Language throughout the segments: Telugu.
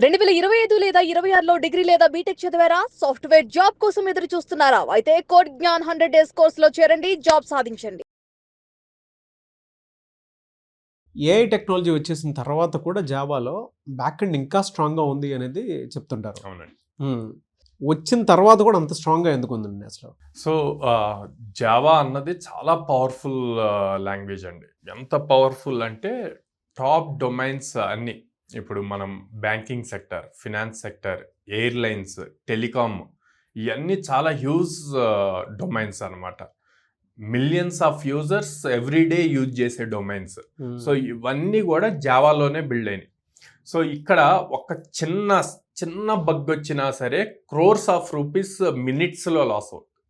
2025 లేదా 26లో డిగ్రీ లేదా బీటెక్ చదివారా? సాఫ్ట్‌వేర్ జాబ్ కోసం ఎదురు చూస్తున్నారా? అయితే కోడ్ జ్ఞాన్ 100 డేస్ కోర్సులో చేరండి, జాబ్ సాధించండి. ఏఐ టెక్నాలజీ వచ్చేసిన తర్వాత కూడా జావాలో బ్యాక్ ఎండ్ ఇంకా స్ట్రాంగ్‌గా ఉంది అనేది చెప్తుంటారు. అవునండి. వచ్చిన తర్వాత కూడా అంత స్ట్రాంగ్‌గా ఎందుకు ఉందండి అసలు? సో జావా అన్నది చాలా పవర్ఫుల్ లాంగ్వేజ్ అండి. ఎంత పవర్ఫుల్ అంటే టాప్ డొమైన్స్ అన్నీ ఇప్పుడు మనం banking sector, finance sector, airlines, telecom ఇవన్నీ చాలా హ్యూజ్ డొమైన్స్ అనమాట. Millions of users everyday use చేసే డొమైన్స్. సో ఇవన్నీ కూడా జావాలోనే బిల్డ్ అయినాయి. సో ఇక్కడ ఒక చిన్న బగ్ వచ్చినా సరే క్రోర్స్ ఆఫ్ రూపీస్ మినిట్స్లో లాస్ అవుతుంది.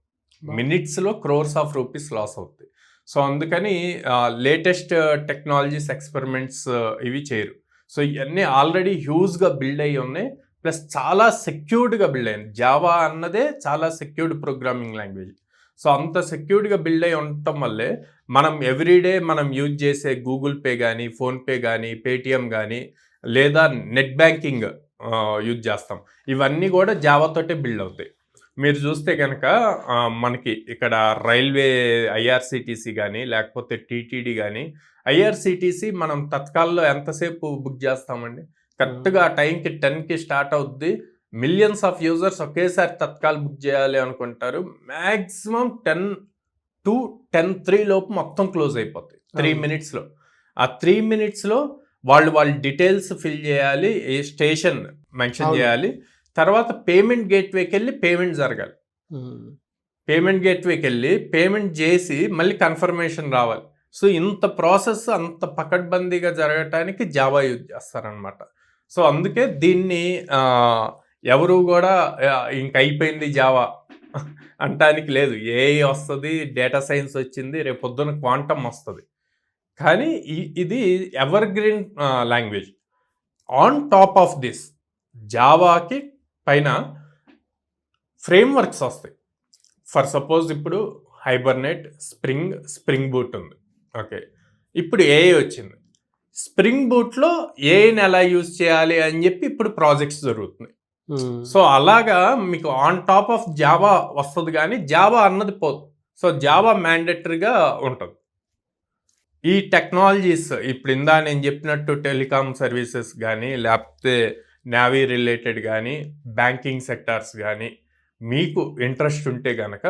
మినిట్స్లో క్రోర్స్ ఆఫ్ రూపీస్ లాస్ అవుతుంది. సో అందుకని లేటెస్ట్ టెక్నాలజీస్ ఎక్స్పెరిమెంట్స్ ఇవి చేయరు. సో ఇవన్నీ ఆల్రెడీ హ్యూజ్గా బిల్డ్ అయ్యి ఉన్నాయి. ప్లస్ చాలా సెక్యూర్డ్గా బిల్డ్ అయింది. జావా అన్నదే చాలా సెక్యూర్డ్ ప్రోగ్రామింగ్ లాంగ్వేజ్. సో అంత సెక్యూర్డ్గా బిల్డ్ అయి ఉండటం వల్లే మనం ఎవ్రీడే మనం యూజ్ చేసే గూగుల్ పే కానీ, ఫోన్పే కానీ, పేటిఎం కానీ లేదా నెట్ బ్యాంకింగ్ యూజ్ చేస్తాం. ఇవన్నీ కూడా జావాతోటే బిల్డ్ అవుతాయి. మీరు చూస్తే కనుక మనకి ఇక్కడ రైల్వే ఐఆర్సిటీసీ కానీ లేకపోతే టీటీడీ కానీ, ఐఆర్సిటీసీ మనం తత్కాల్లో ఎంతసేపు బుక్ చేస్తామండి? కరెక్ట్గా ఆ టైంకి 10కి స్టార్ట్ అవుద్ది. మిలియన్స్ ఆఫ్ యూజర్స్ ఒకేసారి తత్కాల్ బుక్ చేయాలి అనుకుంటారు. మ్యాక్సిమం 10 to 10:03 లోపు మొత్తం క్లోజ్ అయిపోతాయి 3 మినిట్స్లో. ఆ 3 మినిట్స్లో వాళ్ళు డీటెయిల్స్ ఫిల్ చేయాలి, ఏ స్టేషన్ మెన్షన్ చేయాలి, తర్వాత పేమెంట్ గేట్వేకి వెళ్ళి పేమెంట్ జరగాలి. పేమెంట్ గేట్వేకి వెళ్ళి పేమెంట్ చేసి మళ్ళీ కన్ఫర్మేషన్ రావాలి. సో ఇంత ప్రాసెస్ అంత పకడ్బందీగా జరగటానికి జావా యూజ్ చేస్తారనమాట. సో అందుకే దీన్ని ఎవరు కూడా ఇంక అయిపోయింది జావా అంటానికి లేదు. ఏఐ వస్తుంది, డేటా సైన్స్ వచ్చింది, రేపు పొద్దున క్వాంటమ్ వస్తుంది. కానీ ఇది evergreen language. On top of this జావాకి పైన ఫ్రేమ్వర్క్స్ వస్తాయి. ఫర్ సపోజ్ ఇప్పుడు హైబర్నెట్, స్ప్రింగ్ బూట్ ఉంది. ఓకే, ఇప్పుడు ఏఐ వచ్చింది. స్ప్రింగ్ బూట్లో ఏఐని ఎలా యూజ్ చేయాలి అని చెప్పి ఇప్పుడు ప్రాజెక్ట్స్ జరుగుతున్నాయి. సో అలాగా మీకు ఆన్ టాప్ ఆఫ్ జావా వస్తుంది, కానీ జావా అన్నది పోదు. సో జావా మ్యాండేటరీగా ఉంటుంది. ఈ టెక్నాలజీస్ ఇప్పుడు ఇందా నేను చెప్పినట్టు టెలికామ్ సర్వీసెస్ కానీ లేకపోతే నావీ రిలేటెడ్ కానీ బ్యాంకింగ్ సెక్టార్స్ కానీ మీకు ఇంట్రెస్ట్ ఉంటే కనుక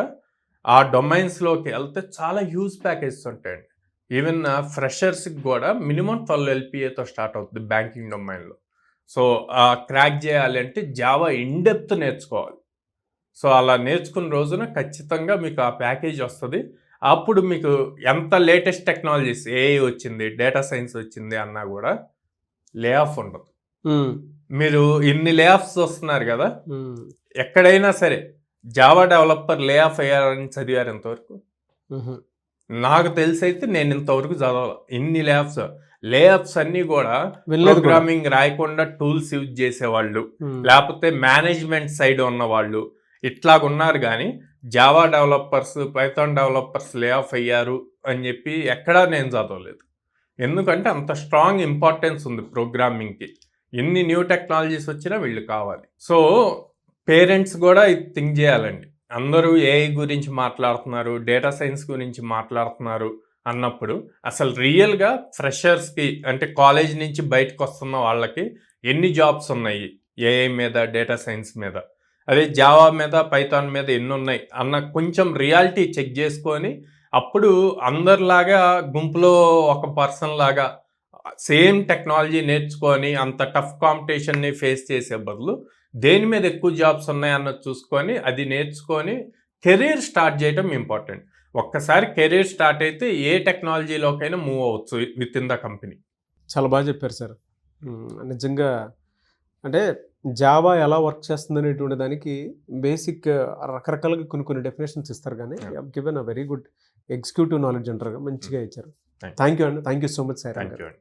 ఆ డొమైన్స్లోకి వెళ్తే చాలా హ్యూజ్ ప్యాకేజెస్ ఉంటాయండి. ఈవెన్ ఫ్రెషర్స్కి కూడా మినిమం 12 LPAతో స్టార్ట్ అవుతుంది బ్యాంకింగ్ డొమైన్లో. సో క్రాక్ చేయాలి అంటే జావా ఇన్డెప్త్ నేర్చుకోవాలి. సో అలా నేర్చుకున్న రోజున ఖచ్చితంగా మీకు ఆ ప్యాకేజ్ వస్తుంది. అప్పుడు మీకు ఎంత లేటెస్ట్ టెక్నాలజీస్ ఏఐ వచ్చింది, డేటా సైన్స్ వచ్చింది అన్నా కూడా లే ఆఫ్ ఉండదు. మీరు ఇన్ని లే ఆఫ్స్ వస్తున్నారు కదా, ఎక్కడైనా సరే జావా డెవలపర్ లే ఆఫ్ అయ్యారని చదివారు ఇంతవరకు? నాకు తెలిసి అయితే నేను ఇంతవరకు చదవాలి. ఇన్ని లే ఆఫ్స్ అన్నీ కూడా ప్రోగ్రామింగ్ రాయకుండా టూల్స్ యూజ్ చేసేవాళ్ళు లేకపోతే మేనేజ్మెంట్ సైడ్ ఉన్న వాళ్ళు ఇట్లాగున్నారు. కానీ Java developers, Python developers lay off అయ్యారు అని చెప్పి ఎక్కడా నేను చదవలేదు. ఎందుకంటే అంత స్ట్రాంగ్ ఇంపార్టెన్స్ ఉంది ప్రోగ్రామింగ్కి. ఎన్ని న్యూ టెక్నాలజీస్ వచ్చినా వీళ్ళు కావాలి. సో పేరెంట్స్ కూడా ఇది థింక్ చేయాలండి. అందరూ ఏఐ గురించి మాట్లాడుతున్నారు, డేటా సైన్స్ గురించి మాట్లాడుతున్నారు అన్నప్పుడు అసలు రియల్గా ఫ్రెషర్స్కి అంటే కాలేజ్ నుంచి బయటకు వస్తున్న వాళ్ళకి ఎన్ని జాబ్స్ ఉన్నాయి ఏఐ మీద, డేటా సైన్స్ మీద, అదే జావా మీద, పైథాన్ మీద ఎన్ని ఉన్నాయి అన్న కొంచెం రియాలిటీ చెక్ చేసుకొని అప్పుడు అందరిలాగా గుంపులో ఒక పర్సన్ లాగా సేమ్ టెక్నాలజీ నేర్చుకొని అంత టఫ్ కాంపిటీషన్ని ఫేస్ చేసే బదులు దేని మీద ఎక్కువ జాబ్స్ ఉన్నాయన్నది చూసుకొని అది నేర్చుకొని కెరీర్ స్టార్ట్ చేయడం ఇంపార్టెంట్. ఒక్కసారి కెరీర్ స్టార్ట్ అయితే ఏ టెక్నాలజీలోకైనా మూవ్ అవ్వచ్చు విత్ ఇన్ ద కంపెనీ. చాలా బాగా చెప్పారు సార్. నిజంగా అంటే జావా ఎలా వర్క్ చేస్తుంది అనేటువంటి దానికి బేసిక్ రకరకాలుగా కొన్ని డెఫినేషన్స్ ఇస్తారు, కానీ given a very good executive knowledge అంటారు, మంచిగా ఇచ్చారు. థ్యాంక్ యూ అండి. Thank you so much sir. Thank you అండి.